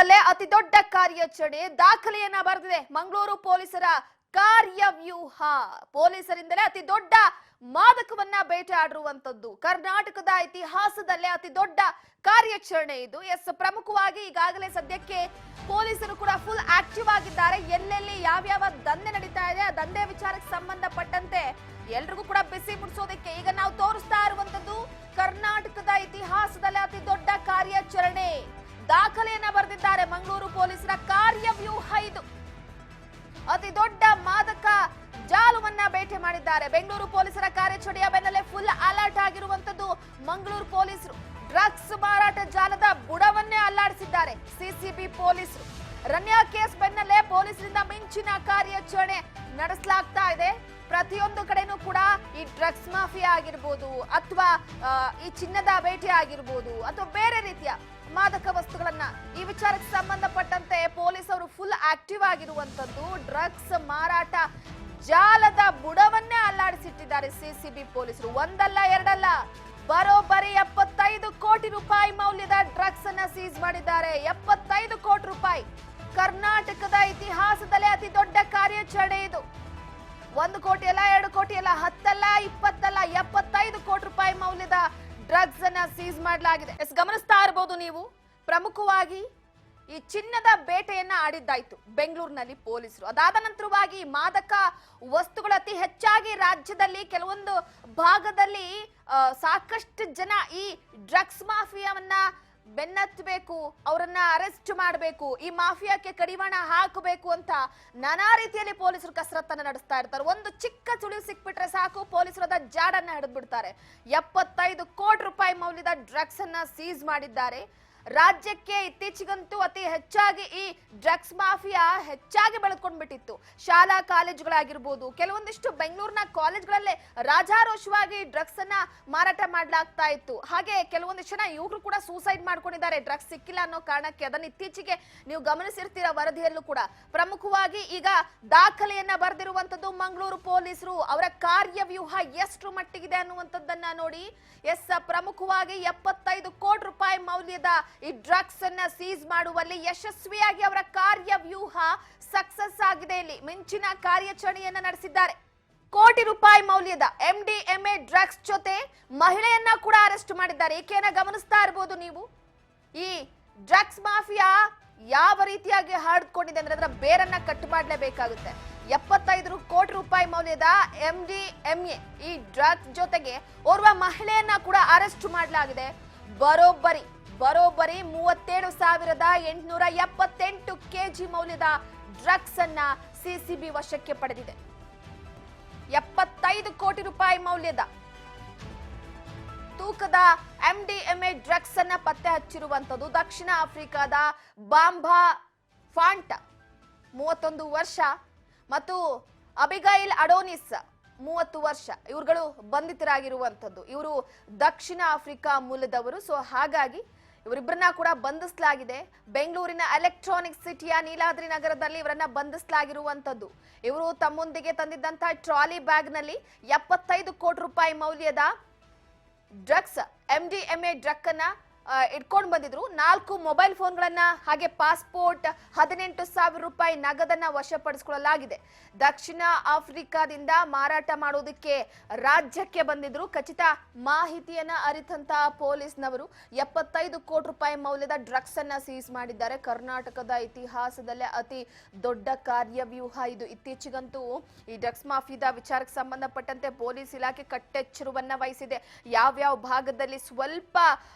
ರಾಜ್ಯದಲ್ಲೇ ಅತಿ ದೊಡ್ಡ ಕಾರ್ಯಾಚರಣೆ ದಾಖಲೆಯನ್ನ ಬರೆದಿದೆ ಮಂಗಳೂರು ಪೊಲೀಸರ ಕಾರ್ಯವ್ಯೂಹ. ಪೊಲೀಸರಿಂದಲೇ ಅತಿ ದೊಡ್ಡ ಮಾದಕವನ್ನ ಬೇಟೆಯಾಡಿರುವಂತದ್ದು ಕರ್ನಾಟಕದ ಇತಿಹಾಸದಲ್ಲೇ ಅತಿ ದೊಡ್ಡ ಕಾರ್ಯಾಚರಣೆ ಇದು. ಪ್ರಮುಖವಾಗಿ ಈಗಾಗಲೇ ಸದ್ಯಕ್ಕೆ ಪೊಲೀಸರು ಕೂಡ ಫುಲ್ ಆಕ್ಟಿವ್ ಆಗಿದ್ದಾರೆ. ಎಲ್ಲೆಲ್ಲಿ ಯಾವ್ಯಾವ ದಂಧೆ ನಡೀತಾ ಇದೆ ಆ ದಂಧೆ ವಿಚಾರಕ್ಕೆ ಸಂಬಂಧಪಟ್ಟಂತೆ ಎಲ್ರಿಗೂ ಕೂಡ ಬಿಸಿ ಮುಡಿಸೋದಕ್ಕೆ ಈಗ ನಾವು ತೋರಿಸ್ತಾ ಇರುವಂತದ್ದು ಕರ್ನಾಟಕದ ಇತಿಹಾಸದಲ್ಲೇ ಅತಿ ದೊಡ್ಡ ಕಾರ್ಯಾಚರಣೆ ದಾಖಲೆಯನ್ನ ಬರೆದಿದ್ದಾರೆ ಮಂಗಳೂರು ಪೊಲೀಸರ ಕಾರ್ಯವ್ಯೂಹ. ಇದು ಅತಿ ದೊಡ್ಡ ಮಾದಕ ಜಾಲವನ್ನ ಬೇಟೆ ಮಾಡಿದ್ದಾರೆ. ಬೆಂಗಳೂರು ಪೊಲೀಸರ ಕಾರ್ಯಾಚರಣೆಯ ಬೆನ್ನಲ್ಲೇ ಫುಲ್ ಅಲರ್ಟ್ ಆಗಿರುವಂತದ್ದು ಮಂಗಳೂರು ಪೊಲೀಸರು. ಡ್ರಗ್ಸ್ ಮಾರಾಟ ಜಾಲದ ಬುಡವನ್ನೇ ಅಲ್ಲಾಡಿಸಿದ್ದಾರೆ ಸಿಸಿಬಿ ಪೊಲೀಸರು. ರನ್ಯಾ ಕೇಸ್ ಬೆನ್ನಲ್ಲೇ ಪೊಲೀಸರಿಂದ ಮಿಂಚಿನ ಕಾರ್ಯಾಚರಣೆ ನಡೆಸಲಾಗ್ತಾ ಇದೆ. ಪ್ರತಿಯೊಂದು ಕಡೆನೂ ಕೂಡ ಈ ಡ್ರಗ್ಸ್ ಮಾಫಿಯಾ ಆಗಿರ್ಬೋದು ಅಥವಾ ಈ ಚಿನ್ನದ ಬೇಟೆ ಆಗಿರ್ಬೋದು ಅಥವಾ ಬೇರೆ ರೀತಿಯ ಮಾದಕ ವಸ್ತುಗಳನ್ನ ಈ ವಿಚಾರಕ್ಕೆ ಸಂಬಂಧಪಟ್ಟಂತೆ ಪೊಲೀಸರು ಫುಲ್ ಆಕ್ಟಿವ್ ಆಗಿರುವಂತದ್ದು. ಡ್ರಗ್ಸ್ ಮಾರಾಟ ಜಾಲದ ಬುಡವನ್ನೇ ಅಲ್ಲಾಡಿಸಿಟ್ಟಿದ್ದಾರೆ ಸಿಸಿಬಿ ಪೊಲೀಸರು. ಒಂದಲ್ಲ ಎರಡಲ್ಲ, ಬರೋಬ್ಬರಿ 75 ಕೋಟಿ ರೂಪಾಯಿ ಮೌಲ್ಯದ ಡ್ರಗ್ಸ್ ಅನ್ನ ಸೀಸ್ ಮಾಡಿದ್ದಾರೆ. 75 ಕೋಟಿ ರೂಪಾಯಿ. ಕರ್ನಾಟಕದ ಇತಿಹಾಸದಲ್ಲೇ ಅತಿ ದೊಡ್ಡ ಕಾರ್ಯಾಚರಣೆ ಇದು. 1 ಕೋಟಿ ಅಲ್ಲ, 2 ಕೋಟಿ ಅಲ್ಲ, 10 ಅಲ್ಲ, 20 ಅಲ್ಲ, 75 ಕೋಟಿ ರೂಪಾಯಿ ಮೌಲ್ಯದ ಡ್ರಗ್ಸ್ ಅನ್ನ ಸೀಸ್ ಮಾಡಲಾಗಿದೆ. ಗಮನಿಸ್ತಾ ಇರಬಹುದು ನೀವು. ಪ್ರಮುಖವಾಗಿ ಈ ಚಿನ್ನದ ಬೇಟೆಯನ್ನ ಆಡಿದ್ದಾಯ್ತು ಬೆಂಗಳೂರಿನಲ್ಲಿ ಪೊಲೀಸರು. ಅದಾದ ನಂತರವಾಗಿ ಮಾದಕ ವಸ್ತುಗಳು ಅತಿ ಹೆಚ್ಚಾಗಿ ರಾಜ್ಯದಲ್ಲಿ ಕೆಲವೊಂದು ಭಾಗದಲ್ಲಿ ಸಾಕಷ್ಟು ಜನ ಈ ಡ್ರಗ್ಸ್ ಮಾಫಿಯಾವನ್ನ ಬೆನ್ನತ್ತಬೇಕು, ಅವರನ್ನ ಅರೆಸ್ಟ್ ಮಾಡಬೇಕು, ಈ ಮಾಫಿಯಾಕ್ಕೆ ಕಡಿವಾಣ ಹಾಕಬೇಕು ಅಂತ ನಾನಾ ರೀತಿಯಲ್ಲಿ ಪೊಲೀಸರು ಕಸರತ್ತನ್ನ ನಡೆಸ್ತಾ ಇರ್ತಾರೆ. ಒಂದು ಚಿಕ್ಕ ಸುಳಿವು ಸಿಕ್ಬಿಟ್ರೆ ಸಾಕು, ಪೊಲೀಸರದ ಜಾಡನ್ನ ಹಿಡಿದ್ಬಿಡ್ತಾರೆ. 75 ಕೋಟಿ ರೂಪಾಯಿ ಮೌಲ್ಯದ ಡ್ರಗ್ಸ್ ಅನ್ನ ಸೀಸ್ ಮಾಡಿದ್ದಾರೆ. ರಾಜ್ಯಕ್ಕೆ ಇತ್ತೀಚೆಗಂತೂ ಅತಿ ಹೆಚ್ಚಾಗಿ ಈ ಡ್ರಗ್ಸ್ ಮಾಫಿಯಾ ಹೆಚ್ಚಾಗಿ ಬೆಳೆದುಕೊಂಡ್ಬಿಟ್ಟಿತ್ತು. ಶಾಲಾ ಕಾಲೇಜುಗಳಾಗಿರ್ಬೋದು, ಕೆಲವೊಂದಿಷ್ಟು ಬೆಂಗಳೂರಿನ ಕಾಲೇಜ್ಗಳಲ್ಲೇ ರಾಜಾರೋಷವಾಗಿ ಡ್ರಗ್ಸ್ ಅನ್ನ ಮಾರಾಟ ಮಾಡ್ಲಾಗ್ತಾ ಇತ್ತು. ಹಾಗೆ ಕೆಲವೊಂದಿಷ್ಟು ಜನ ಯುವಕರು ಕೂಡ ಸೂಸೈಡ್ ಮಾಡ್ಕೊಂಡಿದ್ದಾರೆ ಡ್ರಗ್ಸ್ ಸಿಕ್ಕಿಲ್ಲ ಅನ್ನೋ ಕಾರಣಕ್ಕೆ. ಅದನ್ನ ಇತ್ತೀಚೆಗೆ ನೀವು ಗಮನಿಸಿರ್ತೀರ ವರದಿಯಲ್ಲೂ ಕೂಡ. ಪ್ರಮುಖವಾಗಿ ಈಗ ದಾಖಲೆಯನ್ನ ಬರೆದಿರುವಂತದ್ದು ಮಂಗಳೂರು ಪೊಲೀಸರು. ಅವರ ಕಾರ್ಯವ್ಯೂಹ ಎಷ್ಟು ಮಟ್ಟಿಗಿದೆ ಅನ್ನುವಂಥದ್ದನ್ನ ನೋಡಿ. ಪ್ರಮುಖವಾಗಿ 75 ಕೋಟಿ ರೂಪಾಯಿ ಮೌಲ್ಯದ ಈ ಡ್ರಗ್ಸ್ ಅನ್ನ ಸೀಸ್ ಮಾಡುವಲ್ಲಿ ಯಶಸ್ವಿಯಾಗಿ ಅವರ ಕಾರ್ಯವ್ಯೂಹ ಸಕ್ಸಸ್ ಆಗಿದೆ. ಇಲ್ಲಿ ಮಿಂಚಿನ ಕಾರ್ಯಾಚರಣೆಯನ್ನ ನಡೆಸಿದ್ದಾರೆ. ಕೋಟಿ ರೂಪಾಯಿ ಮೌಲ್ಯದ MDMA ಡ್ರಗ್ಸ್ ಜೊತೆ ಮಹಿಳೆಯನ್ನ ಕೂಡ ಅರೆಸ್ಟ್ ಮಾಡಿದ್ದಾರೆ. ಈಕೆಯನ್ನ ಗಮನಿಸ್ತಾ ಇರಬಹುದು ನೀವು. ಈ ಡ್ರಗ್ಸ್ ಮಾಫಿಯಾ ಯಾವ ರೀತಿಯಾಗಿ ಹರಡ್ಕೊಂಡಿದೆ ಅಂದ್ರೆ ಅದರ ಬೇರನ್ನ ಕಟ್ ಮಾಡಲೇಬೇಕಾಗುತ್ತೆ. 75 ಕೋಟಿ ರೂಪಾಯಿ ಮೌಲ್ಯದ MDMA ಈ ಡ್ರಗ್ಸ್ ಜೊತೆಗೆ ಓರ್ವ ಮಹಿಳೆಯನ್ನ ಕೂಡ ಅರೆಸ್ಟ್ ಮಾಡಲಾಗಿದೆ. ಬರೋಬ್ಬರಿ 37,878 ಕೆಜಿ ಮೌಲ್ಯದ ಡ್ರಗ್ಸ್ ಅನ್ನ ಸಿಸಿಬಿ ವಶಕ್ಕೆ ಪಡೆದಿದೆ. 75 ಕೋಟಿ ರೂಪಾಯಿ ಮೌಲ್ಯದ ತೂಕದ MDMA ಡ್ರಗ್ಸ್ ಅನ್ನ ಪತ್ತೆ ಹಚ್ಚಿರುವಂತದ್ದು ದಕ್ಷಿಣ ಆಫ್ರಿಕಾದ ಬಾಂಬಾ ಫಾಂಟ 31 ವರ್ಷ ಮತ್ತು ಅಬಿಗೈಲ್ ಅಡೋನಿಸ್ 30 ವರ್ಷ ಇವುಗಳು ಬಂಧಿತರಾಗಿರುವಂತದ್ದು. ಇವರು ದಕ್ಷಿಣ ಆಫ್ರಿಕಾ ಮೂಲದವರು. ಸೊ ಹಾಗಾಗಿ ಇವರಿಬ್ಬರನ್ನ ಕೂಡ ಬಂಧಿಸಲಾಗಿದೆ. ಬೆಂಗಳೂರಿನ ಎಲೆಕ್ಟ್ರಾನಿಕ್ ಸಿಟಿಯ ನೀಲಾದ್ರಿ ನಗರದಲ್ಲಿ ಇವರನ್ನ ಬಂಧಿಸಲಾಗಿರುವಂತದ್ದು. ಇವರು ತಮ್ಮೊಂದಿಗೆ ತಂದಿದ್ದಂತಹ ಟ್ರಾಲಿ ಬ್ಯಾಗ್ ನಲ್ಲಿ 75 ಕೋಟಿ ರೂಪಾಯಿ ಮೌಲ್ಯದ ಡ್ರಗ್ಸ್ MDMA ಡ್ರಗ್ ಅನ್ನ ಇಟ್ಕೊಂಡು ಬಂದಿದ್ರು. 4 ಮೊಬೈಲ್ ಫೋನ್ಗಳನ್ನ ಹಾಗೆ ಪಾಸ್ಪೋರ್ಟ್ 18,000 ರೂಪಾಯಿ ನಗದನ್ನ ವಶಪಡಿಸಿಕೊಳ್ಳಲಾಗಿದೆ. ದಕ್ಷಿಣ ಆಫ್ರಿಕಾದಿಂದ ಮಾರಾಟ ಮಾಡೋದಕ್ಕೆ ರಾಜ್ಯಕ್ಕೆ ಬಂದಿದ್ರು. ಖಚಿತ ಮಾಹಿತಿಯನ್ನ ಅರಿತಂತಹ ಪೊಲೀಸ್ನವರು 75 ಕೋಟಿ ರೂಪಾಯಿ ಮೌಲ್ಯದ ಡ್ರಗ್ಸ್ ಅನ್ನ ಸೀಸ್ ಮಾಡಿದ್ದಾರೆ. ಕರ್ನಾಟಕದ ಇತಿಹಾಸದಲ್ಲೇ ಅತಿ ದೊಡ್ಡ ಕಾರ್ಯವ್ಯೂಹ ಇದು. ಇತ್ತೀಚೆಗಂತೂ ಈ ಡ್ರಗ್ಸ್ ಮಾಫಿಯಾದ ವಿಚಾರಕ್ಕೆ ಸಂಬಂಧಪಟ್ಟಂತೆ ಪೊಲೀಸ್ ಇಲಾಖೆ ಕಟ್ಟೆಚ್ಚರವನ್ನ ವಹಿಸಿದೆ. ಯಾವ್ಯಾವ ಭಾಗದಲ್ಲಿ ಸ್ವಲ್ಪ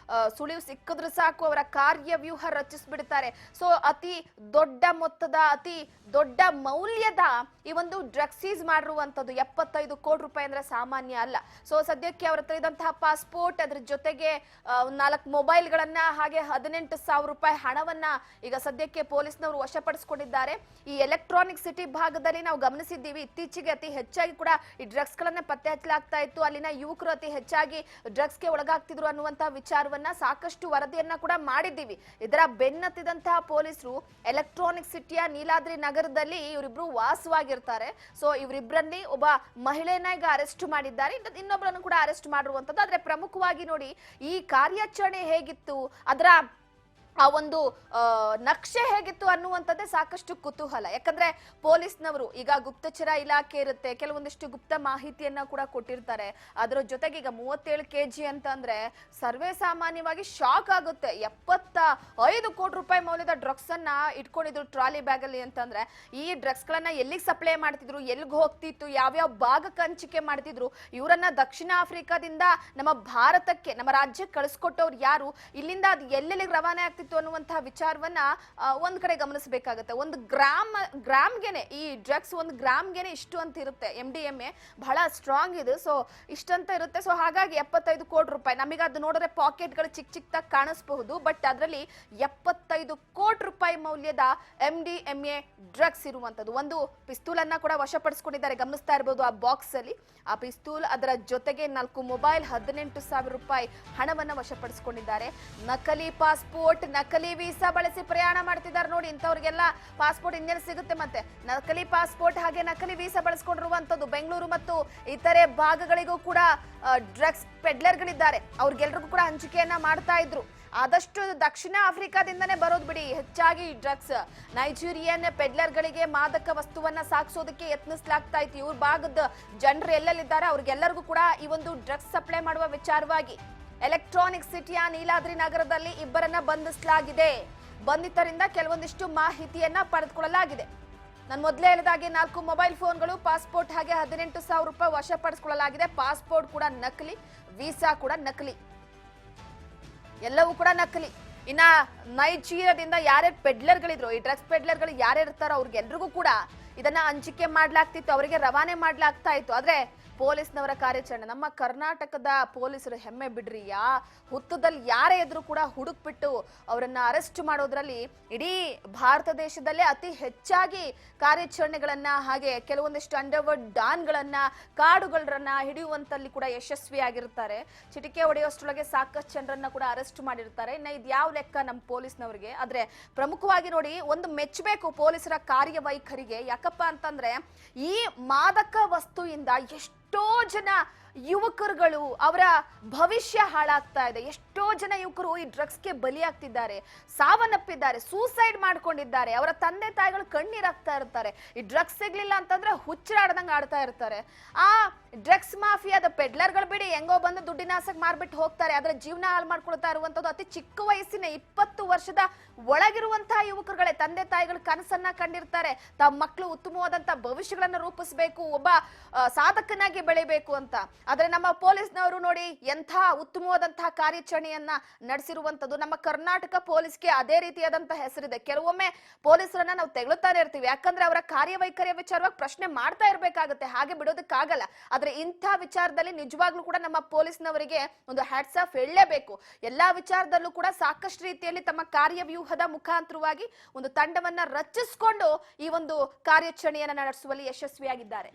ಸುಳಿವು ಸಿಕ್ಕಿದ್ರೆ ಸಾಕು ಅವರ ಕಾರ್ಯವ್ಯೂಹ ರಚಿಸ್ಬಿಡ್ತಾರೆ. ಸೊ ಅತಿ ದೊಡ್ಡ ಮೊತ್ತದ ಅತಿ ದೊಡ್ಡ ಮೌಲ್ಯದ ಈ ಒಂದು ಡ್ರಗ್ ಸೀಸ್ ಮಾಡಿರುವಂತದ್ದು 75 ಕೋಟಿ ರೂಪಾಯಿ ಅಂದ್ರೆ ಸಾಮಾನ್ಯ ಅಲ್ಲ. ಸೊ ಸದ್ಯಕ್ಕೆ ಅವರ ಹತ್ರ ಇದ್ದಂತಹ ಪಾಸ್ಪೋರ್ಟ್, ಅದ್ರ ಜೊತೆಗೆ 4 ಮೊಬೈಲ್ಗಳನ್ನ ಹಾಗೆ 18,000 ರೂಪಾಯಿ ಹಣವನ್ನ ಈಗ ಸದ್ಯಕ್ಕೆ ಪೊಲೀಸ್ನವರು ವಶಪಡಿಸಿಕೊಂಡಿದ್ದಾರೆ. ಈ ಎಲೆಕ್ಟ್ರಾನಿಕ್ ಸಿಟಿ ಭಾಗದಲ್ಲಿ ನಾವು ಗಮನಿಸಿದ್ದೀವಿ, ಇತ್ತೀಚೆಗೆ ಅತಿ ಹೆಚ್ಚಾಗಿ ಕೂಡ ಈ ಡ್ರಗ್ಸ್ ಗಳನ್ನ ಪತ್ತೆ ಹಚ್ಚಲಾಗ್ತಾ ಇತ್ತು. ಅಲ್ಲಿನ ಯುವಕರು ಅತಿ ಹೆಚ್ಚಾಗಿ ಡ್ರಗ್ಸ್ಗೆ ಒಳಗಾಗ್ತಿದ್ರು ಅನ್ನುವಂತಹ ವಿಚಾರವನ್ನ ಸಾಕಷ್ಟು ವರದಿಯನ್ನ ಕೂಡ ಮಾಡಿದ್ದೀವಿ. ಇದರ ಬೆನ್ನತ್ತಿದಂತಹ ಪೊಲೀಸರು ಎಲೆಕ್ಟ್ರಾನಿಕ್ ಸಿಟಿಯ ನೀಲಾದ್ರಿ ನಗರದಲ್ಲಿ ಇವರಿಬ್ರು ವಾಸವಾಗಿರ್ತಾರೆ. ಸೊ ಇವರಿಬ್ಬರಲ್ಲಿ ಒಬ್ಬ ಮಹಿಳೆಯನ್ನ ಈಗ ಅರೆಸ್ಟ್ ಮಾಡಿದ್ದಾರೆ, ಇನ್ನೊಬ್ಬರನ್ನು ಕೂಡ ಅರೆಸ್ಟ್ ಮಾಡಿರುವಂತದ್ದು. ಆದ್ರೆ ಪ್ರಮುಖವಾಗಿ ನೋಡಿ ಈ ಕಾರ್ಯಾಚರಣೆ ಹೇಗಿತ್ತು, ಅದರ ಆ ಒಂದು ನಕ್ಷೆ ಹೇಗಿತ್ತು ಅನ್ನುವಂಥದ್ದೇ ಸಾಕಷ್ಟು ಕುತೂಹಲ. ಯಾಕಂದ್ರೆ ಪೊಲೀಸ್ನವರು ಈಗ ಗುಪ್ತಚರ ಇಲಾಖೆ ಇರುತ್ತೆ, ಕೆಲವೊಂದಿಷ್ಟು ಗುಪ್ತ ಮಾಹಿತಿಯನ್ನ ಕೂಡ ಕೊಟ್ಟಿರ್ತಾರೆ. ಅದರ ಜೊತೆಗೆ ಈಗ 37 kg ಅಂತ ಅಂದ್ರೆ ಸರ್ವೇ ಸಾಮಾನ್ಯವಾಗಿ ಶಾಕ್ ಆಗುತ್ತೆ. 75 ಕೋಟಿ ರೂಪಾಯಿ ಮೌಲ್ಯದ ಡ್ರಗ್ಸ್ ಅನ್ನ ಇಟ್ಕೊಂಡಿದ್ರು ಟ್ರಾಲಿ ಬ್ಯಾಗ್ ಅಲ್ಲಿ ಅಂತಂದ್ರೆ ಈ ಡ್ರಗ್ಸ್ ಗಳನ್ನ ಎಲ್ಲಿಗೆ ಸಪ್ಲೈ ಮಾಡ್ತಿದ್ರು, ಎಲ್ಲಿಗೆ ಹೋಗ್ತಿತ್ತು, ಯಾವ್ಯಾವ ಭಾಗಕ್ಕೆ ಹಂಚಿಕೆ ಮಾಡ್ತಿದ್ರು, ಇವರನ್ನ ದಕ್ಷಿಣ ಆಫ್ರಿಕಾದಿಂದ ನಮ್ಮ ಭಾರತಕ್ಕೆ, ನಮ್ಮ ರಾಜ್ಯಕ್ಕೆ ಕಳಿಸ್ಕೊಟ್ಟವ್ರು ಯಾರು, ಇಲ್ಲಿಂದ ಅದು ಎಲ್ಲೆಲ್ಲಿಗೆ ರವಾನೆ ಆಗ್ತಿತ್ತು ಅನ್ನುವಂತಹ ವಿಚಾರವನ್ನ ಒಂದ್ ಕಡೆ ಗಮನಿಸಬೇಕಾಗುತ್ತೆ. ಒಂದು ಗ್ರಾಮ್ಗೆನೆ ಈ ಡ್ರಗ್ಸ್ ಒಂದು ಗ್ರಾಮ್ಗೆನೆ ಇಷ್ಟು ಅಂತ ಇರುತ್ತೆ. MDMA ಬಹಳ ಸ್ಟ್ರಾಂಗ್ ಇದೆ, ಸೊ ಇಷ್ಟಂತ ಇರುತ್ತೆ. ಸೊ ಹಾಗಾಗಿ 75 ಕೋಟಿ ರೂಪಾಯಿ ನಮಗೆ ಅದು ನೋಡಿದ್ರೆ ಪಾಕೆಟ್ಗಳು ಚಿಕ್ಕದಾಗಿ ಕಾಣಿಸಬಹುದು, ಬಟ್ ಅದರಲ್ಲಿ 75 ಕೋಟಿ ರೂಪಾಯಿ ಮೌಲ್ಯದ MDMA ಡ್ರಗ್ಸ್ ಇರುವಂತದ್ದು. ಒಂದು ಪಿಸ್ತೂಲ್ ಅನ್ನ ಕೂಡ ವಶಪಡಿಸಿಕೊಂಡಿದ್ದಾರೆ, ಗಮನಿಸ್ತಾ ಇರಬಹುದು ಆ ಬಾಕ್ಸ್ ಅಲ್ಲಿ. ಆ ಪಿಸ್ತೂಲ್ ಅದರ ಜೊತೆಗೆ 4 ಮೊಬೈಲ್, 18,000 ರೂಪಾಯಿ ಹಣವನ್ನ ವಶಪಡಿಸಿಕೊಂಡಿದ್ದಾರೆ. ನಕಲಿ ಪಾಸ್ಪೋರ್ಟ್, ನಕಲಿ ವೀಸಾ ಬಳಸಿ ಪ್ರಯಾಣ ಮಾಡ್ತಿದ್ದಾರೆ ನೋಡಿ. ಇಂಥವ್ರಿಗೆಲ್ಲ ಪಾಸ್ಪೋರ್ಟ್ ಇನ್ನೇನು ಸಿಗುತ್ತೆ, ಮತ್ತೆ ನಕಲಿ ಪಾಸ್ಪೋರ್ಟ್ ಹಾಗೆ ನಕಲಿ ವೀಸಾ ಬಳಸ್ಕೊಂಡಿರುವಂತದ್ದು. ಬೆಂಗಳೂರು ಮತ್ತು ಇತರೆ ಭಾಗಗಳಿಗೂ ಕೂಡ ಡ್ರಗ್ಸ್ ಪೆಡ್ಲರ್ಗಳಿದ್ದಾರೆ, ಅವ್ರಿಗೆಲ್ರಿಗೂ ಕೂಡ ಹಂಚಿಕೆಯನ್ನ ಮಾಡ್ತಾ ಇದ್ರು. ಆದಷ್ಟು ದಕ್ಷಿಣ ಆಫ್ರಿಕಾದಿಂದನೇ ಬರೋದು ಬಿಡಿ ಹೆಚ್ಚಾಗಿ ಡ್ರಗ್ಸ್. ನೈಜೀರಿಯನ್ ಪೆಡ್ಲರ್ಗಳಿಗೆ ಮಾದಕ ವಸ್ತುವನ್ನ ಸಾಗಿಸೋದಕ್ಕೆ ಯತ್ನಿಸಲಾಗ್ತಾ ಇತ್ತು. ಇವ್ರ ಭಾಗದ ಜನರು ಎಲ್ಲೆಲ್ಲಿದ್ದಾರೆ ಅವ್ರಿಗೆಲ್ಲರಿಗೂ ಕೂಡ ಈ ಒಂದು ಡ್ರಗ್ಸ್ ಸಪ್ಲೈ ಮಾಡುವ ವಿಚಾರವಾಗಿ ಎಲೆಕ್ಟ್ರಾನಿಕ್ ಸಿಟಿಯ ನೀಲಾದ್ರಿ ನಗರದಲ್ಲಿ ಇಬ್ಬರನ್ನ ಬಂಧಿಸಲಾಗಿದೆ. ಬಂಧಿತರಿಂದ ಕೆಲವೊಂದಿಷ್ಟು ಮಾಹಿತಿಯನ್ನ ಪಡೆದುಕೊಳ್ಳಲಾಗಿದೆ. ನಾನು ಮೊದಲೇ ಹೇಳಿದಾಗೆ 4 ಮೊಬೈಲ್ ಫೋನ್ಗಳು, ಪಾಸ್ಪೋರ್ಟ್ ಹಾಗೆ 18,000 ರೂಪಾಯಿ ವಶಪಡಿಸಿಕೊಳ್ಳಲಾಗಿದೆ. ಪಾಸ್ಪೋರ್ಟ್ ಕೂಡ ನಕಲಿ, ವೀಸಾ ಕೂಡ ನಕಲಿ, ಎಲ್ಲವೂ ಕೂಡ ನಕಲಿ. ಇನ್ನ ನೈಜೀರಿಯಾದಿಂದ ಯಾರ್ಯಾರು ಪೆಡ್ಲರ್ಗಳಿದ್ರು, ಈ ಡ್ರಗ್ಸ್ ಪೆಡ್ಲರ್ಗಳು ಯಾರ್ಯಾರಿರ್ತಾರೋ ಅವ್ರಿಗೆಲ್ರಿಗೂ ಕೂಡ ಇದನ್ನ ಹಂಚಿಕೆ ಮಾಡ್ಲಾಗ್ತಿತ್ತು, ಅವರಿಗೆ ರವಾನೆ ಮಾಡ್ಲಾಗ್ತಾ ಇತ್ತು. ಆದ್ರೆ ಪೊಲೀಸ್ನವರ ಕಾರ್ಯಾಚರಣೆ, ನಮ್ಮ ಕರ್ನಾಟಕದ ಪೊಲೀಸರು ಹೆಮ್ಮೆ ಬಿಡ್ರಿ. ಹುತ್ತದಲ್ಲಿ ಯಾರೇ ಇದ್ರೂ ಕೂಡ ಹುಡುಕ್ಬಿಟ್ಟು ಅವರನ್ನ ಅರೆಸ್ಟ್ ಮಾಡೋದ್ರಲ್ಲಿ ಇಡೀ ಭಾರತ ದೇಶದಲ್ಲೇ ಅತಿ ಹೆಚ್ಚಾಗಿ ಕಾರ್ಯಾಚರಣೆಗಳನ್ನ ಹಾಗೆ ಕೆಲವೊಂದಿಷ್ಟು ಅಂಡರ್ವರ್ಲ್ಡ್ ಡಾನ್ಗಳನ್ನ, ಕಾಡುಗಳನ್ನ ಹಿಡಿಯುವಂತಲ್ಲಿ ಕೂಡ ಯಶಸ್ವಿಯಾಗಿರ್ತಾರೆ. ಚಿಟಿಕೆ ಹೊಡೆಯೋಷ್ಟ್ರೊಳಗೆ ಸಾಕಷ್ಟು ಜನರನ್ನ ಕೂಡ ಅರೆಸ್ಟ್ ಮಾಡಿರ್ತಾರೆ. ಇನ್ನ ಇದು ಯಾವ ಲೆಕ್ಕ ನಮ್ಮ ಪೊಲೀಸ್ನವರಿಗೆ? ಆದ್ರೆ ಪ್ರಮುಖವಾಗಿ ನೋಡಿ, ಒಂದು ಮೆಚ್ಚಬೇಕು ಪೊಲೀಸರ ಕಾರ್ಯವೈಖರಿಗೆ. ಯಾಕಪ್ಪ ಅಂತಂದ್ರೆ ಈ ಮಾದಕ ವಸ್ತುವಿಂದ ಎಷ್ಟೋ ಜನ ಯುವಕರುಗಳು ಅವರ ಭವಿಷ್ಯ ಹಾಳಾಗ್ತಾ ಇದೆ. ಎಷ್ಟೋ ಜನ ಯುವಕರು ಈ ಡ್ರಗ್ಸ್ಗೆ ಬಲಿಯಾಗ್ತಿದ್ದಾರೆ, ಸಾವನ್ನಪ್ಪಿದ್ದಾರೆ, ಸೂಸೈಡ್ ಮಾಡ್ಕೊಂಡಿದ್ದಾರೆ. ಅವರ ತಂದೆ ತಾಯಿಗಳು ಕಣ್ಣೀರಾಗ್ತಾ ಇರ್ತಾರೆ. ಈ ಡ್ರಗ್ಸ್ ಸಿಗ್ಲಿಲ್ಲ ಅಂತಂದ್ರೆ ಹುಚ್ಚರಾಡ್ದಂಗೆ ಆಡ್ತಾ ಇರ್ತಾರೆ. ಆ ಡ್ರಗ್ಸ್ ಮಾಫಿಯಾದ ಪೆಡ್ಲರ್ಗಳು ಬಿಡಿ, ಹೆಂಗೋ ಬಂದು ದುಡ್ಡಿನಾಸಕ್ ಮಾರ್ಬಿಟ್ಟು ಹೋಗ್ತಾರೆ. ಆದ್ರೆ ಜೀವನ ಹಾಳು ಮಾಡ್ಕೊಳ್ತಾ ಇರುವಂತದ್ದು ಅತಿ ಚಿಕ್ಕ ವಯಸ್ಸಿನ 20 ವರ್ಷದ ಒಳಗಿರುವಂತಹ ಯುವಕರುಗಳೇ. ತಂದೆ ತಾಯಿಗಳು ಕನಸನ್ನ ಕಂಡಿರ್ತಾರೆ, ತಮ್ಮ ಮಕ್ಕಳು ಉತ್ತಮವಾದಂತ ಭವಿಷ್ಯಗಳನ್ನ ರೂಪಿಸಬೇಕು, ಒಬ್ಬ ಸಾಧಕನಾಗಿ ಬೆಳಿಬೇಕು ಅಂತ. ಆದ್ರೆ ನಮ್ಮ ಪೊಲೀಸ್ನವರು ನೋಡಿ ಎಂಥ ಉತ್ತಮವಾದಂತಹ ಕಾರ್ಯಾಚರಣೆಯನ್ನ ನಡೆಸಿರುವಂತದ್ದು. ನಮ್ಮ ಕರ್ನಾಟಕ ಪೊಲೀಸ್ಗೆ ಅದೇ ರೀತಿಯಾದಂತಹ ಹೆಸರಿದೆ. ಕೆಲವೊಮ್ಮೆ ಪೊಲೀಸರನ್ನ ನಾವು ತೆಗಳುತ್ತಾನೆ ಇರ್ತೀವಿ, ಯಾಕಂದ್ರೆ ಅವರ ಕಾರ್ಯವೈಖರಿಯ ವಿಚಾರವಾಗಿ ಪ್ರಶ್ನೆ ಮಾಡ್ತಾ ಇರ್ಬೇಕಾಗುತ್ತೆ, ಹಾಗೆ ಬಿಡೋದಕ್ಕಾಗಲ್ಲ. ಆದ್ರೆ ಇಂಥ ವಿಚಾರದಲ್ಲಿ ನಿಜವಾಗ್ಲೂ ಕೂಡ ನಮ್ಮ ಪೊಲೀಸ್ನವರಿಗೆ ಒಂದು ಹ್ಯಾಟ್ಸ್ ಆಫ್ ಹೇಳಲೇಬೇಕು. ಎಲ್ಲಾ ವಿಚಾರದಲ್ಲೂ ಕೂಡ ಸಾಕಷ್ಟು ರೀತಿಯಲ್ಲಿ ತಮ್ಮ ಕಾರ್ಯವ್ಯೂಹದ ಮುಖಾಂತರವಾಗಿ ಒಂದು ತಂಡವನ್ನ ರಚಿಸಿಕೊಂಡು ಈ ಒಂದು ಕಾರ್ಯಾಚರಣೆಯನ್ನ ನಡೆಸುವಲ್ಲಿ ಯಶಸ್ವಿಯಾಗಿದ್ದಾರೆ.